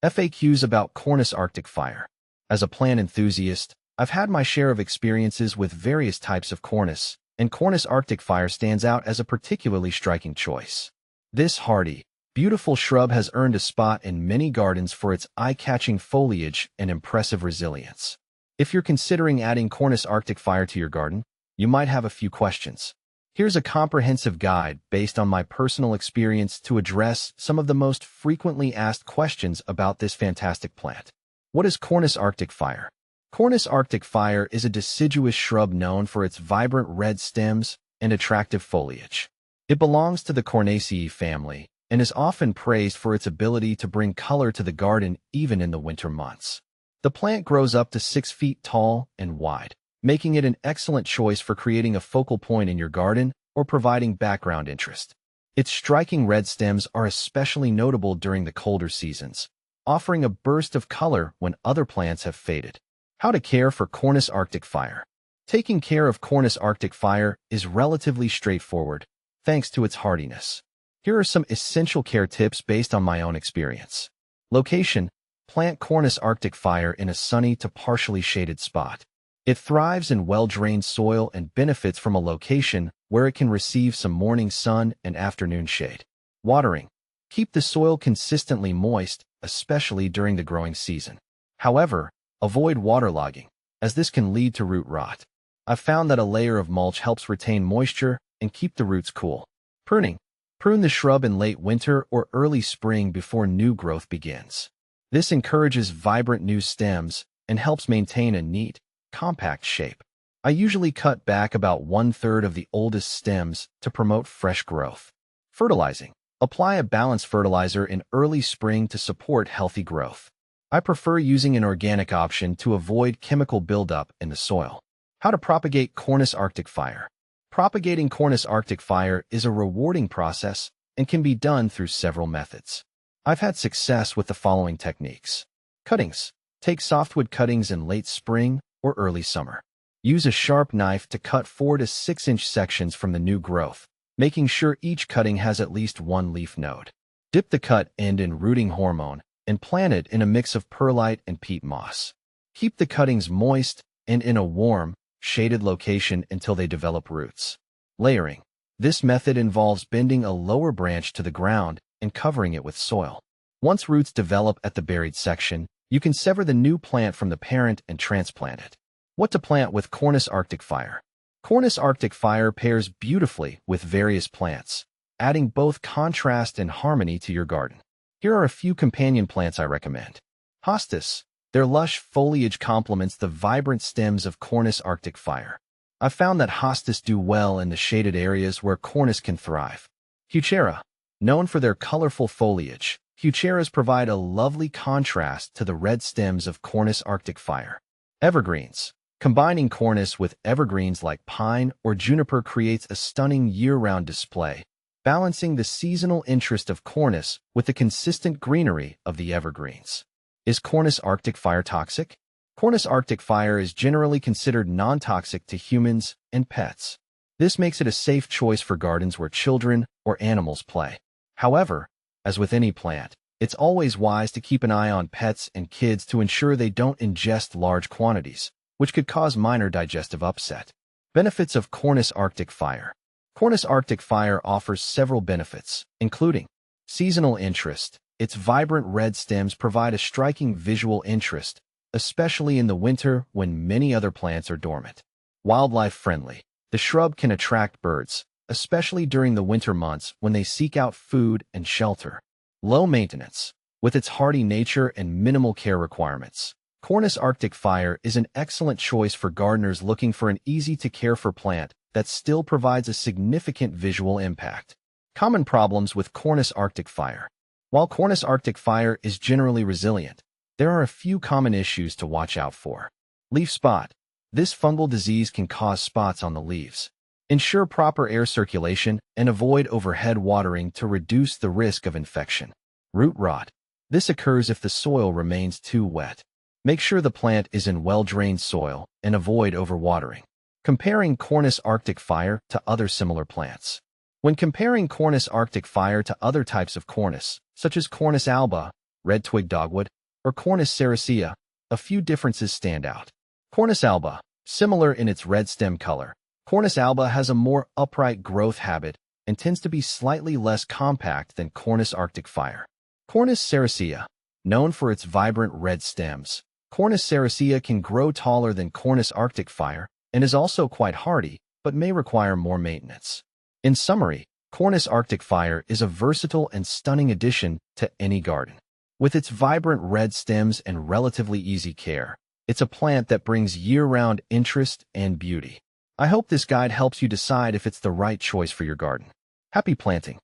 FAQs about Cornus Arctic Fire. As a plant enthusiast, I've had my share of experiences with various types of Cornus, and Cornus Arctic Fire stands out as a particularly striking choice. This hardy, beautiful shrub has earned a spot in many gardens for its eye-catching foliage and impressive resilience. If you're considering adding Cornus Arctic Fire to your garden, you might have a few questions. Here's a comprehensive guide based on my personal experience to address some of the most frequently asked questions about this fantastic plant. What is Cornus Arctic Fire? Cornus Arctic Fire is a deciduous shrub known for its vibrant red stems and attractive foliage. It belongs to the Cornaceae family and is often praised for its ability to bring color to the garden even in the winter months. The plant grows up to 6 feet tall and wide, making it an excellent choice for creating a focal point in your garden or providing background interest. Its striking red stems are especially notable during the colder seasons, offering a burst of color when other plants have faded. How to care for Cornus Arctic Fire. Taking care of Cornus Arctic Fire is relatively straightforward, thanks to its hardiness. Here are some essential care tips based on my own experience. Location. Plant Cornus Arctic Fire in a sunny to partially shaded spot. It thrives in well-drained soil and benefits from a location where it can receive some morning sun and afternoon shade. Watering. Keep the soil consistently moist, especially during the growing season. However, avoid waterlogging, as this can lead to root rot. I've found that a layer of mulch helps retain moisture and keep the roots cool. Pruning. Prune the shrub in late winter or early spring before new growth begins. This encourages vibrant new stems and helps maintain a neat, compact shape. I usually cut back about 1/3 of the oldest stems to promote fresh growth. Fertilizing. Apply a balanced fertilizer in early spring to support healthy growth. I prefer using an organic option to avoid chemical buildup in the soil. How to propagate Cornus Arctic Fire. Propagating Cornus Arctic Fire is a rewarding process and can be done through several methods. I've had success with the following techniques. Cuttings. Take softwood cuttings in late spring or early summer. Use a sharp knife to cut 4 to 6 inch sections from the new growth, making sure each cutting has at least one leaf node. Dip the cut end in rooting hormone and plant it in a mix of perlite and peat moss. Keep the cuttings moist and in a warm, shaded location until they develop roots. Layering. This method involves bending a lower branch to the ground and covering it with soil. Once roots develop at the buried section, you can sever the new plant from the parent and transplant it. What to plant with Cornus Arctic Fire. Cornus Arctic Fire pairs beautifully with various plants, adding both contrast and harmony to your garden. Here are a few companion plants I recommend. Hostas. Their lush foliage complements the vibrant stems of Cornus Arctic Fire. I've found that hostas do well in the shaded areas where Cornus can thrive. Heuchera. Known for their colorful foliage, heucheras provide a lovely contrast to the red stems of Cornus Arctic Fire. Evergreens. Combining Cornus with evergreens like pine or juniper creates a stunning year-round display, balancing the seasonal interest of Cornus with the consistent greenery of the evergreens. Is Cornus Arctic Fire toxic? Cornus Arctic Fire is generally considered non-toxic to humans and pets. This makes it a safe choice for gardens where children or animals play. However, as with any plant, it's always wise to keep an eye on pets and kids to ensure they don't ingest large quantities, which could cause minor digestive upset. Benefits of Cornus Arctic Fire. Cornus Arctic Fire offers several benefits, including seasonal interest. Its vibrant red stems provide a striking visual interest, especially in the winter when many other plants are dormant. Wildlife friendly. The shrub can attract birds, especially during the winter months when they seek out food and shelter. Low maintenance. With its hardy nature and minimal care requirements, Cornus Arctic Fire is an excellent choice for gardeners looking for an easy-to-care-for plant that still provides a significant visual impact. Common problems with Cornus Arctic Fire. While Cornus Arctic Fire is generally resilient, there are a few common issues to watch out for. Leaf spot. This fungal disease can cause spots on the leaves. Ensure proper air circulation and avoid overhead watering to reduce the risk of infection. Root rot. This occurs if the soil remains too wet. Make sure the plant is in well-drained soil and avoid overwatering. Comparing Cornus Arctic Fire to other similar plants. When comparing Cornus Arctic Fire to other types of Cornus, such as Cornus alba, red twig dogwood, or Cornus sericea, a few differences stand out. Cornus alba, similar in its red stem color. Cornus alba has a more upright growth habit and tends to be slightly less compact than Cornus arctic fire. Cornus sericea, known for its vibrant red stems. Cornus sericea can grow taller than Cornus arctic fire and is also quite hardy, but may require more maintenance. In summary, Cornus arctic fire is a versatile and stunning addition to any garden. With its vibrant red stems and relatively easy care, it's a plant that brings year-round interest and beauty. I hope this guide helps you decide if it's the right choice for your garden. Happy planting!